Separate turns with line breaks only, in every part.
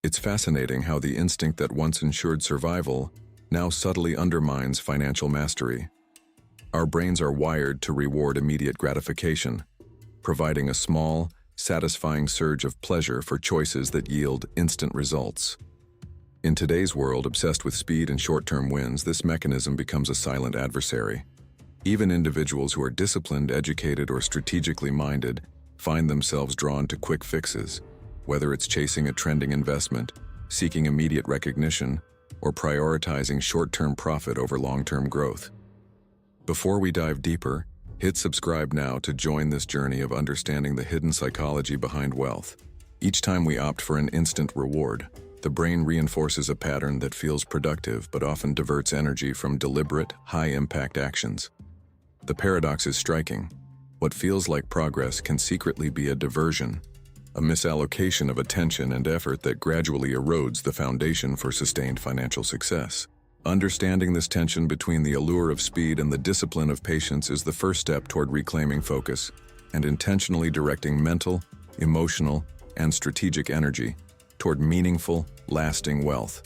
It's fascinating how the instinct that once ensured survival now subtly undermines financial mastery. Our brains are wired to reward immediate gratification, providing a small, satisfying surge of pleasure for choices that yield instant results. In today's world obsessed with speed and short-term wins, this mechanism becomes a silent adversary. Even individuals who are disciplined, educated, or strategically minded find themselves drawn to quick fixes, whether it's chasing a trending investment, seeking immediate recognition, or prioritizing short-term profit over long-term growth. Before we dive deeper, hit subscribe now to join this journey of understanding the hidden psychology behind wealth. Each time we opt for an instant reward, the brain reinforces a pattern that feels productive but often diverts energy from deliberate, high-impact actions. The paradox is striking. What feels like progress can secretly be a diversion, a misallocation of attention and effort that gradually erodes the foundation for sustained financial success. Understanding this tension between the allure of speed and the discipline of patience is the first step toward reclaiming focus and intentionally directing mental, emotional, and strategic energy toward meaningful, lasting wealth.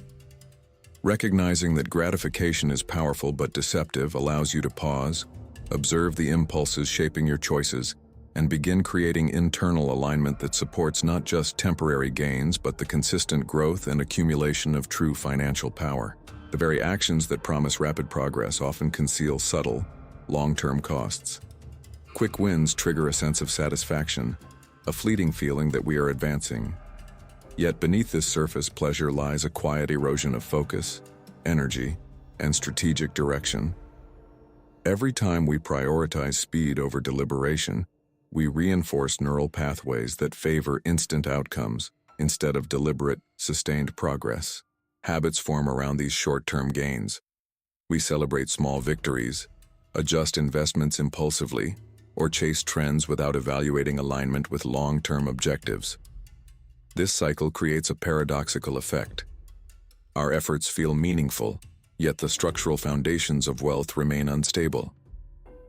Recognizing that gratification is powerful but deceptive allows you to pause, observe the impulses shaping your choices, and begin creating internal alignment that supports not just temporary gains but the consistent growth and accumulation of true financial power. The very actions that promise rapid progress often conceal subtle, long-term costs. Quick wins trigger a sense of satisfaction, a fleeting feeling that we are advancing. Yet beneath this surface pleasure lies a quiet erosion of focus, energy, and strategic direction. Every time we prioritize speed over deliberation, we reinforce neural pathways that favor instant outcomes instead of deliberate, sustained progress. Habits form around these short-term gains. We celebrate small victories, adjust investments impulsively, or chase trends without evaluating alignment with long-term objectives. This cycle creates a paradoxical effect. Our efforts feel meaningful, yet the structural foundations of wealth remain unstable.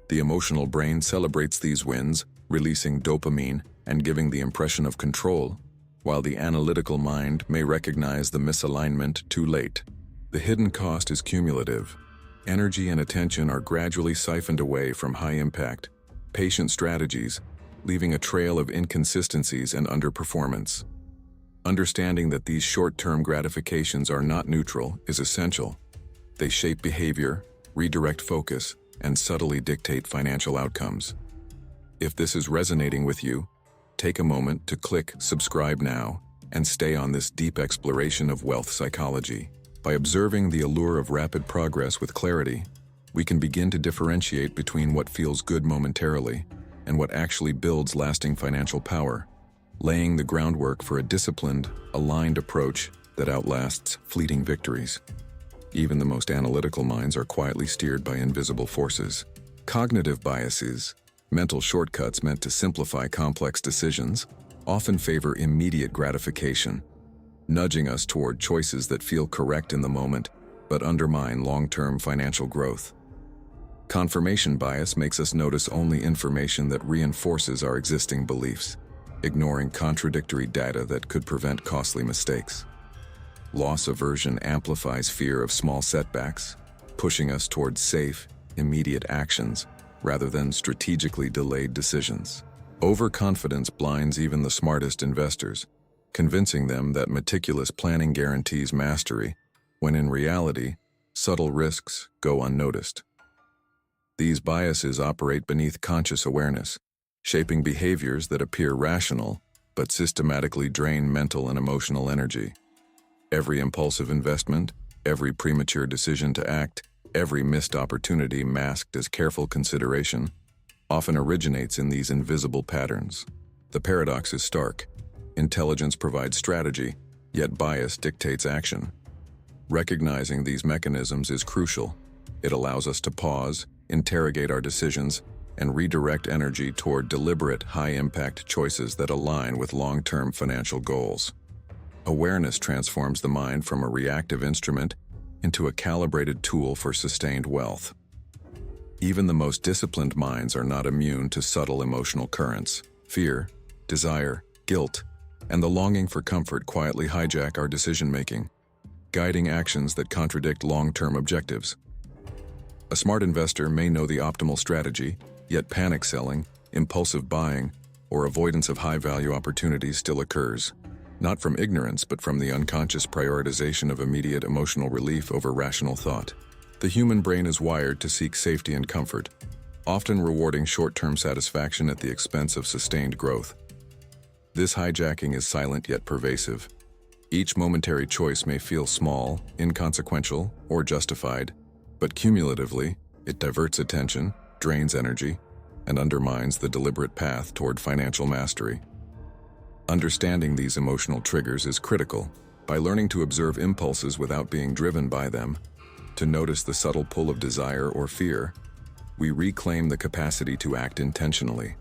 The emotional brain celebrates these wins, releasing dopamine and giving the impression of control, while the analytical mind may recognize the misalignment too late. The hidden cost is cumulative. Energy and attention are gradually siphoned away from high-impact, patient strategies, leaving a trail of inconsistencies and underperformance. Understanding that these short-term gratifications are not neutral is essential. They shape behavior, redirect focus, and subtly dictate financial outcomes. If this is resonating with you, take a moment to click subscribe now and stay on this deep exploration of wealth psychology. By observing the allure of rapid progress with clarity, we can begin to differentiate between what feels good momentarily and what actually builds lasting financial power, laying the groundwork for a disciplined, aligned approach that outlasts fleeting victories. Even the most analytical minds are quietly steered by invisible forces. Cognitive biases, mental shortcuts meant to simplify complex decisions, often favor immediate gratification, nudging us toward choices that feel correct in the moment but undermine long-term financial growth. Confirmation bias makes us notice only information that reinforces our existing beliefs, ignoring contradictory data that could prevent costly mistakes. Loss aversion amplifies fear of small setbacks, pushing us towards safe, immediate actions rather than strategically delayed decisions. Overconfidence blinds even the smartest investors, convincing them that meticulous planning guarantees mastery, when in reality, subtle risks go unnoticed. These biases operate beneath conscious awareness, shaping behaviors that appear rational but systematically drain mental and emotional energy. Every impulsive investment, every premature decision to act, every missed opportunity masked as careful consideration, often originates in these invisible patterns. The paradox is stark. Intelligence provides strategy, yet bias dictates action. Recognizing these mechanisms is crucial. It allows us to pause, interrogate our decisions, and redirect energy toward deliberate, high-impact choices that align with long-term financial goals. Awareness transforms the mind from a reactive instrument into a calibrated tool for sustained wealth. Even the most disciplined minds are not immune to subtle emotional currents. Fear, desire, guilt, and the longing for comfort quietly hijack our decision-making, guiding actions that contradict long-term objectives. A smart investor may know the optimal strategy, yet panic selling, impulsive buying, or avoidance of high-value opportunities still occurs, not from ignorance but from the unconscious prioritization of immediate emotional relief over rational thought. The human brain is wired to seek safety and comfort, often rewarding short-term satisfaction at the expense of sustained growth. This hijacking is silent yet pervasive. Each momentary choice may feel small, inconsequential, or justified, but cumulatively, it diverts attention, drains energy, and undermines the deliberate path toward financial mastery. Understanding these emotional triggers is critical. By learning to observe impulses without being driven by them, to notice the subtle pull of desire or fear, we reclaim the capacity to act intentionally.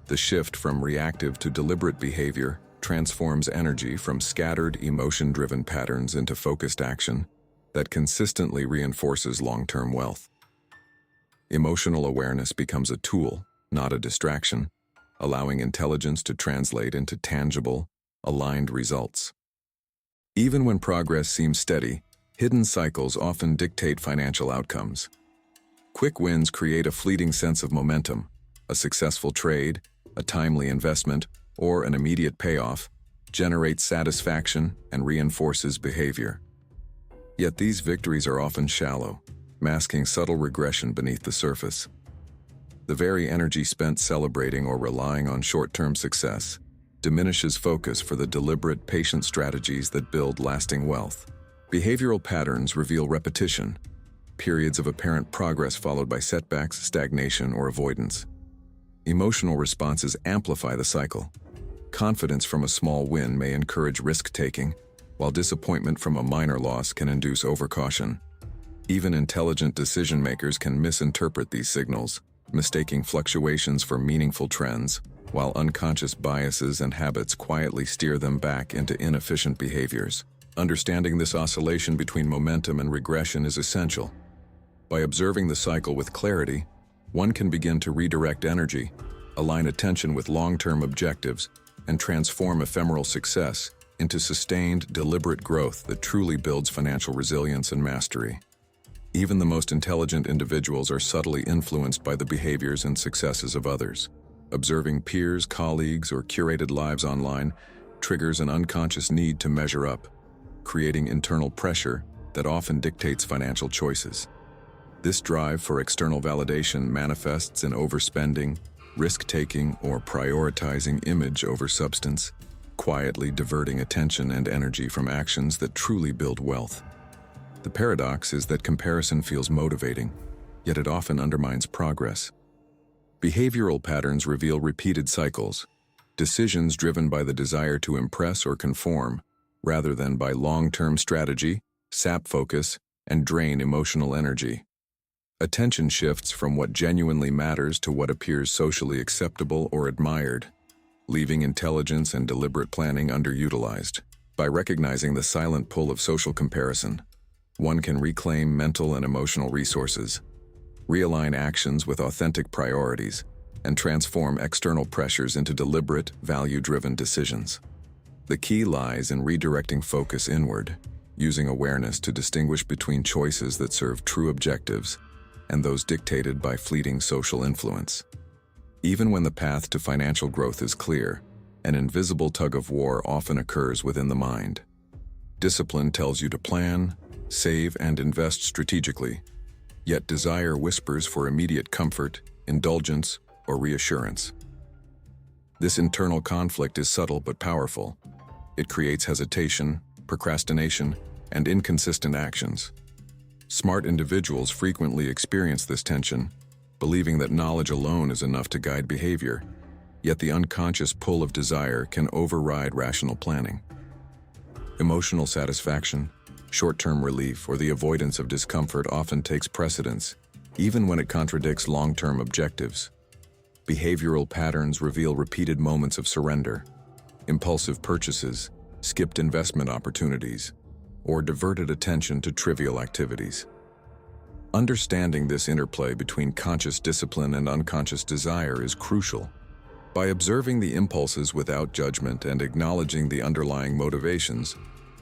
The shift from reactive to deliberate behavior transforms energy from scattered, emotion-driven patterns into focused action that consistently reinforces long-term wealth. Emotional awareness becomes a tool, not a distraction, allowing intelligence to translate into tangible, aligned results. Even when progress seems steady, hidden cycles often dictate financial outcomes. Quick wins create a fleeting sense of momentum. A successful trade, a timely investment, or an immediate payoff generates satisfaction and reinforces behavior. Yet these victories are often shallow, masking subtle regression beneath the surface. The very energy spent celebrating or relying on short-term success diminishes focus for the deliberate, patient strategies that build lasting wealth. Behavioral patterns reveal repetition, periods of apparent progress followed by setbacks, stagnation, or avoidance. Emotional responses amplify the cycle. Confidence from a small win may encourage risk-taking, while disappointment from a minor loss can induce overcaution. Even intelligent decision-makers can misinterpret these signals, mistaking fluctuations for meaningful trends, while unconscious biases and habits quietly steer them back into inefficient behaviors. Understanding this oscillation between momentum and regression is essential. By observing the cycle with clarity, one can begin to redirect energy, align attention with long-term objectives, and transform ephemeral success into sustained, deliberate growth that truly builds financial resilience and mastery. Even the most intelligent individuals are subtly influenced by the behaviors and successes of others. Observing peers, colleagues, or curated lives online triggers an unconscious need to measure up, creating internal pressure that often dictates financial choices. This drive for external validation manifests in overspending, risk-taking, or prioritizing image over substance, quietly diverting attention and energy from actions that truly build wealth. The paradox is that comparison feels motivating, yet it often undermines progress. Behavioral patterns reveal repeated cycles, decisions driven by the desire to impress or conform, rather than by long-term strategy, sap focus, and drain emotional energy. Attention shifts from what genuinely matters to what appears socially acceptable or admired, leaving intelligence and deliberate planning underutilized. By recognizing the silent pull of social comparison, one can reclaim mental and emotional resources, realign actions with authentic priorities, and transform external pressures into deliberate, value-driven decisions. The key lies in redirecting focus inward, using awareness to distinguish between choices that serve true objectives and those dictated by fleeting social influence. Even when the path to financial growth is clear, an invisible tug-of-war often occurs within the mind. Discipline tells you to plan, save, and invest strategically, yet desire whispers for immediate comfort, indulgence, or reassurance. This internal conflict is subtle but powerful. It creates hesitation, procrastination, and inconsistent actions. Smart individuals frequently experience this tension, believing that knowledge alone is enough to guide behavior, yet the unconscious pull of desire can override rational planning. Emotional satisfaction, short-term relief, or the avoidance of discomfort often takes precedence, even when it contradicts long-term objectives. Behavioral patterns reveal repeated moments of surrender, impulsive purchases, skipped investment opportunities, or diverted attention to trivial activities. Understanding this interplay between conscious discipline and unconscious desire is crucial. By observing the impulses without judgment and acknowledging the underlying motivations,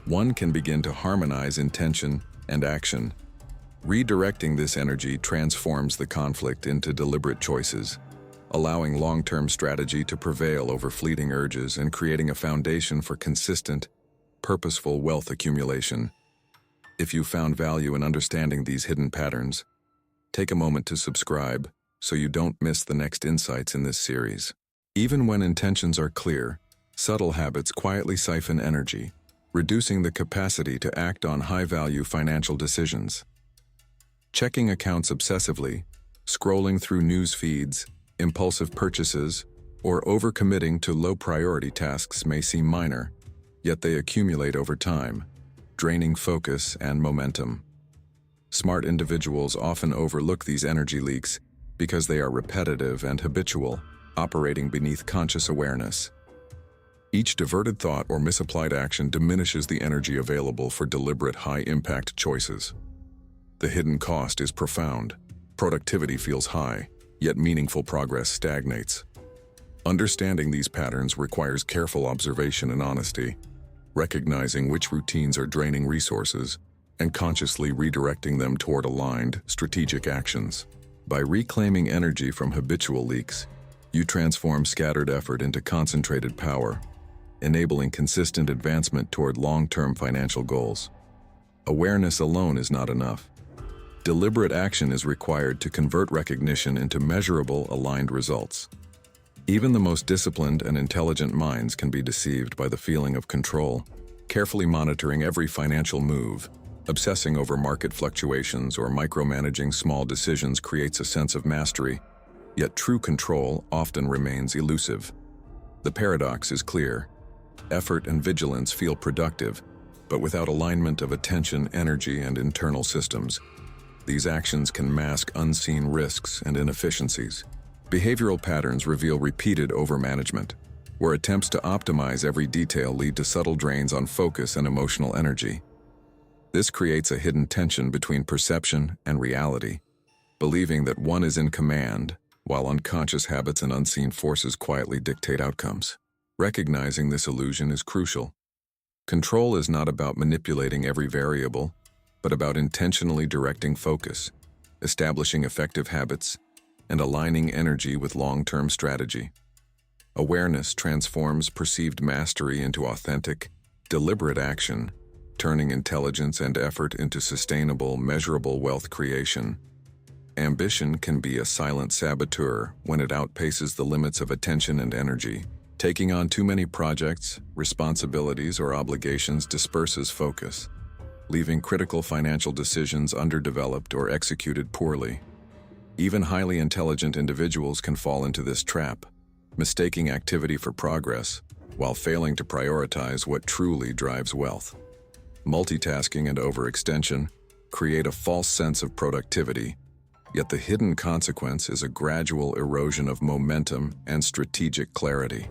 one can begin to harmonize intention and action. Redirecting this energy transforms the conflict into deliberate choices, allowing long-term strategy to prevail over fleeting urges and creating a foundation for consistent, purposeful wealth accumulation. If you found value in understanding these hidden patterns, take a moment to subscribe so you don't miss the next insights in this series. Even when intentions are clear, subtle habits quietly siphon energy, reducing the capacity to act on high-value financial decisions. Checking accounts obsessively, scrolling through news feeds, impulsive purchases, or overcommitting to low-priority tasks may seem minor, yet they accumulate over time, draining focus and momentum. Smart individuals often overlook these energy leaks because they are repetitive and habitual, operating beneath conscious awareness. Each diverted thought or misapplied action diminishes the energy available for deliberate high-impact choices. The hidden cost is profound. Productivity feels high, yet meaningful progress stagnates. Understanding these patterns requires careful observation and honesty, recognizing which routines are draining resources and consciously redirecting them toward aligned, strategic actions. By reclaiming energy from habitual leaks, you transform scattered effort into concentrated power, enabling consistent advancement toward long-term financial goals. Awareness alone is not enough. Deliberate action is required to convert recognition into measurable, aligned results. Even the most disciplined and intelligent minds can be deceived by the feeling of control. Carefully monitoring every financial move, obsessing over market fluctuations, or micromanaging small decisions creates a sense of mastery, yet true control often remains elusive. The paradox is clear. Effort and vigilance feel productive, but without alignment of attention, energy, and internal systems, these actions can mask unseen risks and inefficiencies. Behavioral patterns reveal repeated overmanagement, where attempts to optimize every detail lead to subtle drains on focus and emotional energy. This creates a hidden tension between perception and reality, believing that one is in command, while unconscious habits and unseen forces quietly dictate outcomes. Recognizing this illusion is crucial. Control is not about manipulating every variable, but about intentionally directing focus, establishing effective habits, and aligning energy with long-term strategy. Awareness transforms perceived mastery into authentic, deliberate action, turning intelligence and effort into sustainable, measurable wealth creation. Ambition can be a silent saboteur when it outpaces the limits of attention and energy. Taking on too many projects, responsibilities, or obligations disperses focus, leaving critical financial decisions underdeveloped or executed poorly. Even highly intelligent individuals can fall into this trap, mistaking activity for progress while failing to prioritize what truly drives wealth. Multitasking and overextension create a false sense of productivity, yet the hidden consequence is a gradual erosion of momentum and strategic clarity.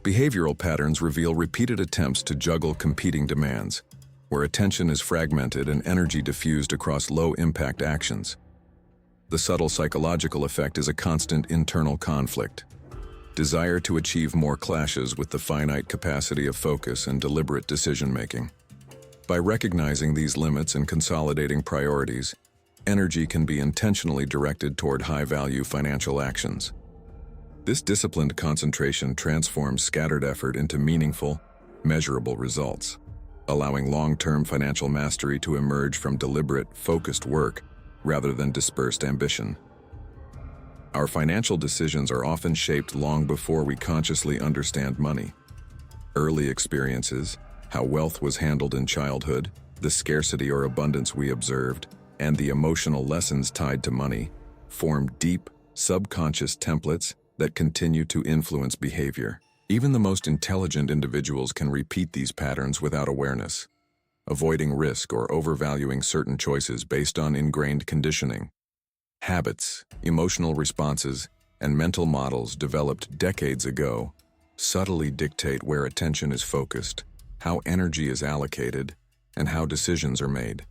Behavioral patterns reveal repeated attempts to juggle competing demands, where attention is fragmented and energy diffused across low-impact actions. The subtle psychological effect is a constant internal conflict. Desire to achieve more clashes with the finite capacity of focus and deliberate decision-making. By recognizing these limits and consolidating priorities, energy can be intentionally directed toward high-value financial actions. This disciplined concentration transforms scattered effort into meaningful, measurable results, allowing long-term financial mastery to emerge from deliberate, focused work rather than dispersed ambition. Our financial decisions are often shaped long before we consciously understand money. Early experiences, how wealth was handled in childhood, the scarcity or abundance we observed, and the emotional lessons tied to money, form deep, subconscious templates that continue to influence behavior. Even the most intelligent individuals can repeat these patterns without awareness, avoiding risk or overvaluing certain choices based on ingrained conditioning. Habits, emotional responses, and mental models developed decades ago subtly dictate where attention is focused, how energy is allocated, and how decisions are made.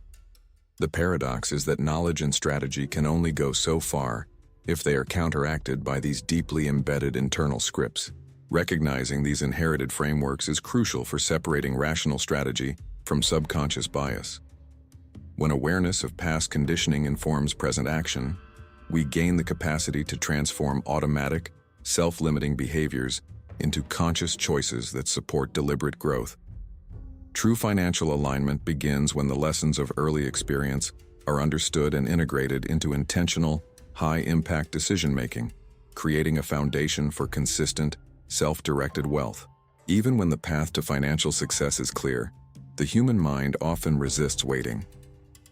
The paradox is that knowledge and strategy can only go so far if they are counteracted by these deeply embedded internal scripts. Recognizing these inherited frameworks is crucial for separating rational strategy from subconscious bias. When awareness of past conditioning informs present action, we gain the capacity to transform automatic, self-limiting behaviors into conscious choices that support deliberate growth. True financial alignment begins when the lessons of early experience are understood and integrated into intentional, high-impact decision-making, creating a foundation for consistent, self-directed wealth. Even when the path to financial success is clear, the human mind often resists waiting.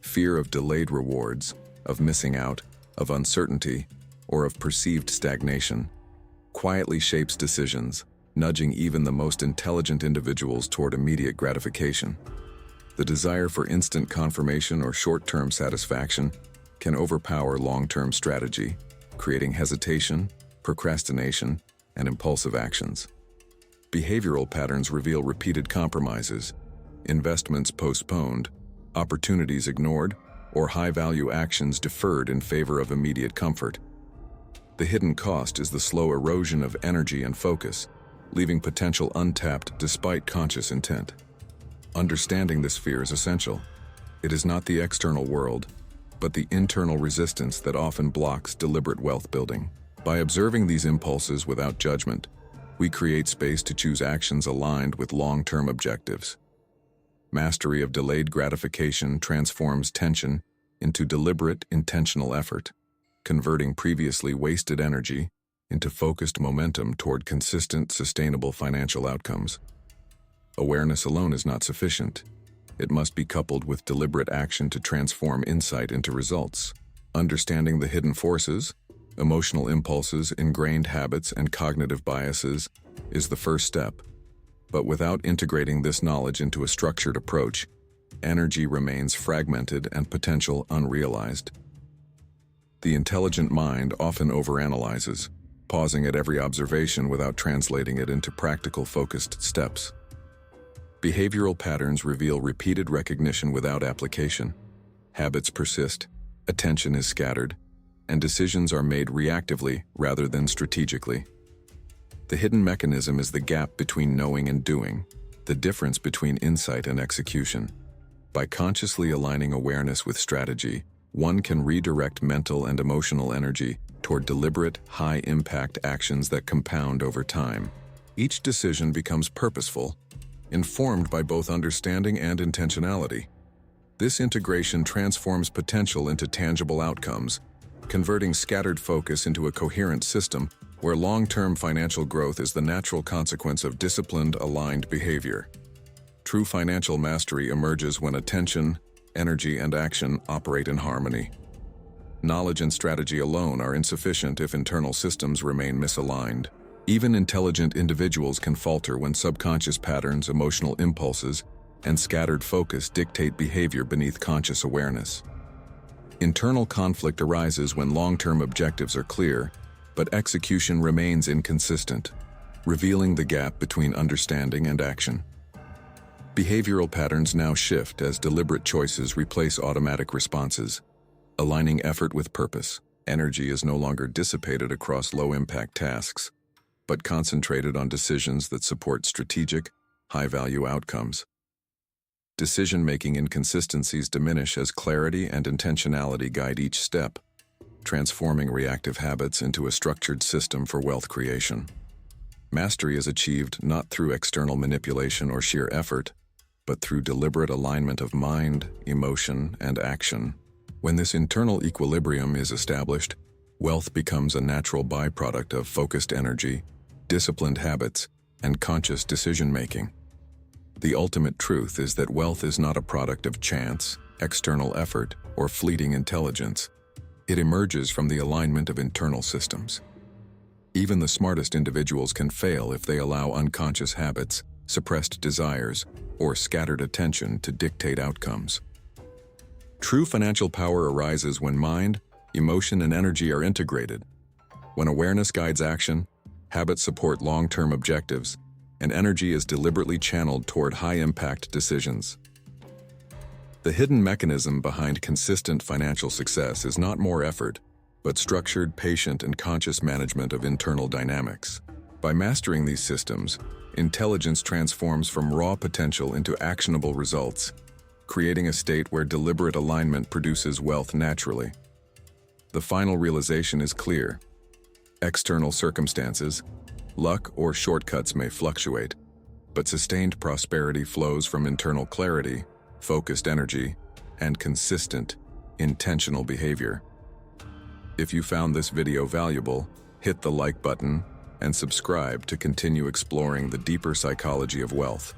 Fear of delayed rewards, of missing out, of uncertainty, or of perceived stagnation quietly shapes decisions, nudging even the most intelligent individuals toward immediate gratification. The desire for instant confirmation or short-term satisfaction can overpower long-term strategy, creating hesitation, procrastination, and impulsive actions. Behavioral patterns reveal repeated compromises, investments postponed, opportunities ignored, or high-value actions deferred in favor of immediate comfort. The hidden cost is the slow erosion of energy and focus, leaving potential untapped despite conscious intent. Understanding this fear is essential. It is not the external world, but the internal resistance that often blocks deliberate wealth building. By observing these impulses without judgment, we create space to choose actions aligned with long-term objectives. Mastery of delayed gratification transforms tension into deliberate, intentional effort, converting previously wasted energy into focused momentum toward consistent, sustainable financial outcomes. Awareness alone is not sufficient. It must be coupled with deliberate action to transform insight into results. Understanding the hidden forces, emotional impulses, ingrained habits, and cognitive biases is the first step. But without integrating this knowledge into a structured approach, energy remains fragmented and potential unrealized. The intelligent mind often overanalyzes, pausing at every observation without translating it into practical, focused steps. Behavioral patterns reveal repeated recognition without application. Habits persist, attention is scattered, and decisions are made reactively rather than strategically. The hidden mechanism is the gap between knowing and doing, the difference between insight and execution. By consciously aligning awareness with strategy, one can redirect mental and emotional energy toward deliberate, high-impact actions that compound over time. Each decision becomes purposeful, informed by both understanding and intentionality. This integration transforms potential into tangible outcomes, converting scattered focus into a coherent system where long-term financial growth is the natural consequence of disciplined, aligned behavior. True financial mastery emerges when attention, energy, and action operate in harmony. Knowledge and strategy alone are insufficient if internal systems remain misaligned. Even intelligent individuals can falter when subconscious patterns, emotional impulses, and scattered focus dictate behavior beneath conscious awareness. Internal conflict arises when long-term objectives are clear, but execution remains inconsistent, revealing the gap between understanding and action. Behavioral patterns now shift as deliberate choices replace automatic responses, aligning effort with purpose. Energy is no longer dissipated across low-impact tasks, but concentrated on decisions that support strategic, high-value outcomes. Decision-making inconsistencies diminish as clarity and intentionality guide each step, transforming reactive habits into a structured system for wealth creation. Mastery is achieved not through external manipulation or sheer effort, but through deliberate alignment of mind, emotion, and action. When this internal equilibrium is established, wealth becomes a natural byproduct of focused energy, disciplined habits, and conscious decision-making. The ultimate truth is that wealth is not a product of chance, external effort, or fleeting intelligence. It emerges from the alignment of internal systems. Even the smartest individuals can fail if they allow unconscious habits, suppressed desires, or scattered attention to dictate outcomes. True financial power arises when mind, emotion, and energy are integrated. When awareness guides action, habits support long-term objectives, and energy is deliberately channeled toward high-impact decisions. The hidden mechanism behind consistent financial success is not more effort, but structured, patient, and conscious management of internal dynamics. By mastering these systems, intelligence transforms from raw potential into actionable results, creating a state where deliberate alignment produces wealth naturally. The final realization is clear. External circumstances, luck or shortcuts may fluctuate, but sustained prosperity flows from internal clarity, focused energy, and consistent, intentional behavior. If you found this video valuable, hit the like button and subscribe to continue exploring the deeper psychology of wealth.